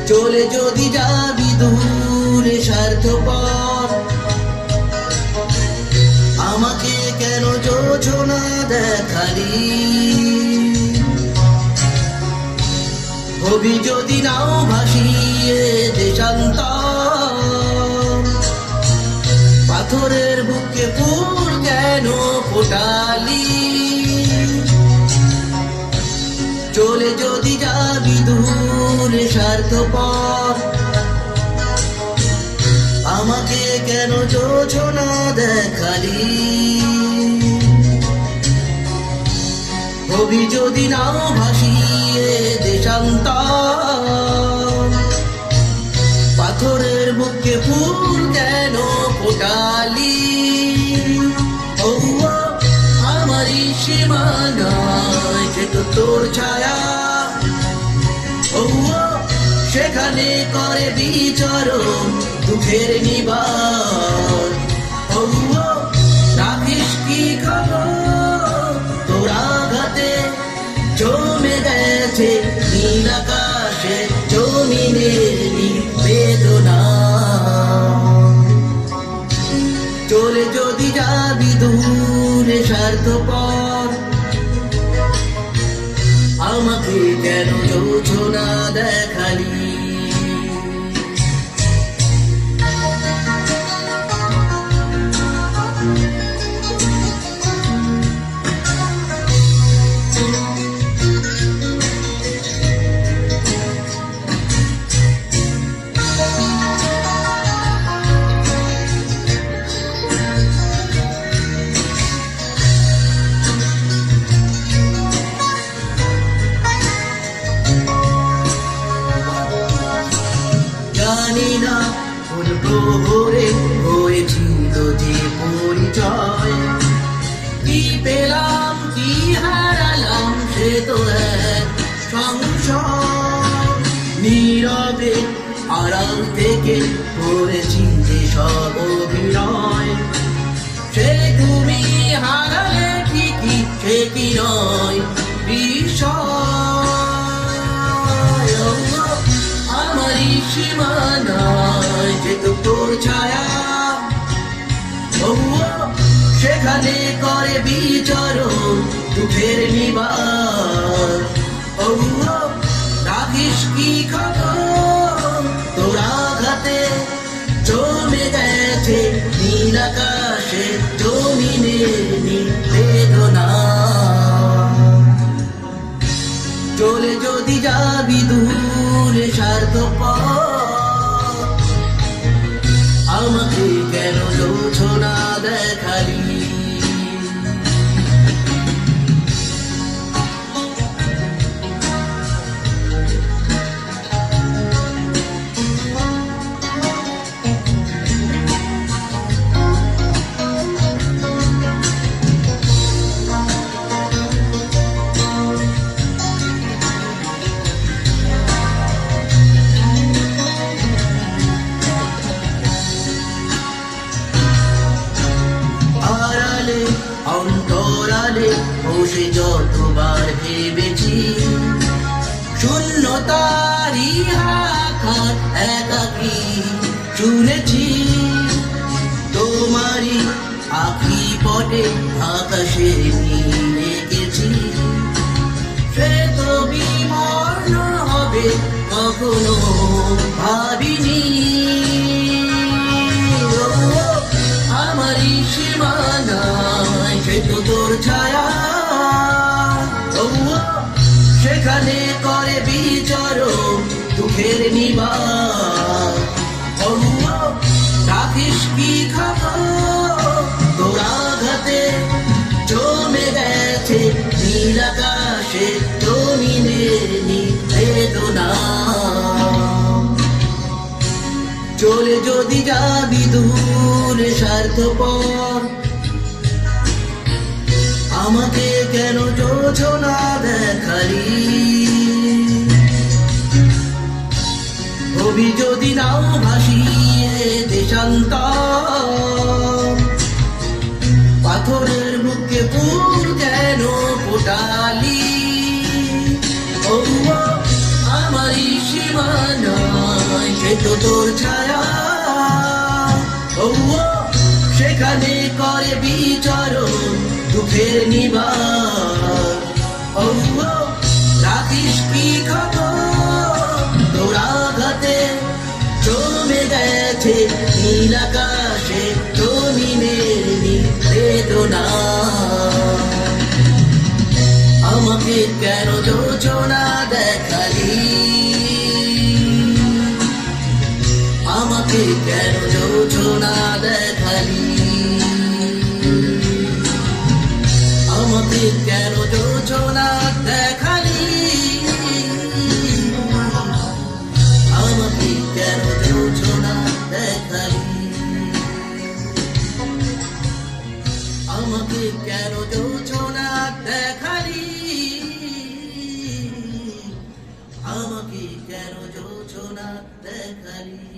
চলে যদি যাবি দূরে স্বার্থপর, আমাকে কেন যোজনা দেখালি? হবি যদি নাও ভাসিয়ে দেশান্তর, পাথরের বুকে ফুল কেন ফোটালি? চলে যদি যাবি দূরে স্বার্থপর, আমাকে কেন যোজনা দেখালি? হবি যদি নাও ভাসিয়ে দেশান্তর, পাথরের বুকে ফুল কেন ফোটালি? ও আমারই সীমানায় যে তো তোর ছায়া, ও সেখানে করে বিচরণ দুঃখের নিবাস। ও রাখিস কি খবর, তোর আঘাতে জমে গেছে নীল আকাশে জমিনের বেদনা। চলে যদি যাবি দূরে স্বার্থপর, আমাকে কেন যোজনা দেখালি? জানি না কোন প্রহরে হয়েছিল যে পরিচয়, কি পেলাম কি হারালাম সে তো এক সংশয়। নীরবে আড়াল থেকে করেছি যে সব অভিনয়, সে তুমি হারালে ঠিকই সে কি নয় বিষয়। আমারই সীমানায় যে তো তোর ছায়া, ও সেখানে করে বিচরণ দুঃখের নিবাস। ও রাখিস কি খবর, তোর আঘাতে জমে গেছে নীল আকাশে জমিনের বেদনা। চলে যদি যাবি দূরে স্বার্থপর, আমাকে কেন যোজনা দেখালি? অন্তরালে বসে যতবার ভেবেছি, শূন্যতারি হাহাকার একাকী শুনেছি। তোমারই আঁখি পটে আকাশে রেখেছি, সে তো বিমর্ণ হবে কখনো ভাবিনি। আমারই সীমানায় সে তো তোর ছায়া, ও সেখানে করে বিচরণ দুঃখের নিবাস। ও রাখিস কি খবর, তোর আঘাতে জমে গেছে নীল আকাশে জমিনের বেদনা। চলে যদি যাবি দূরে স্বার্থপর, আমাকে কেন যোজনা দেখালি? হবি যদি নাও ভাসিয়ে দেশান্তর, তো তোর ছায়া ও সেখানে করে বিচরণ দুঃখের নিবার ও রাখিস কি খবর তোর আঘাতে জমে গেছে নীল আকাশে জমিনের বেদনা আমাকে কেন যোজনা দেখালি আমাকে কেন যোজনা দেখালি আমাকে কেন যোজনা দেখালি আমাকে কেন যোজনা দেখালি আমাকে কেন যোজনা দেখালি আমাকে কেন যোজনা দেখালি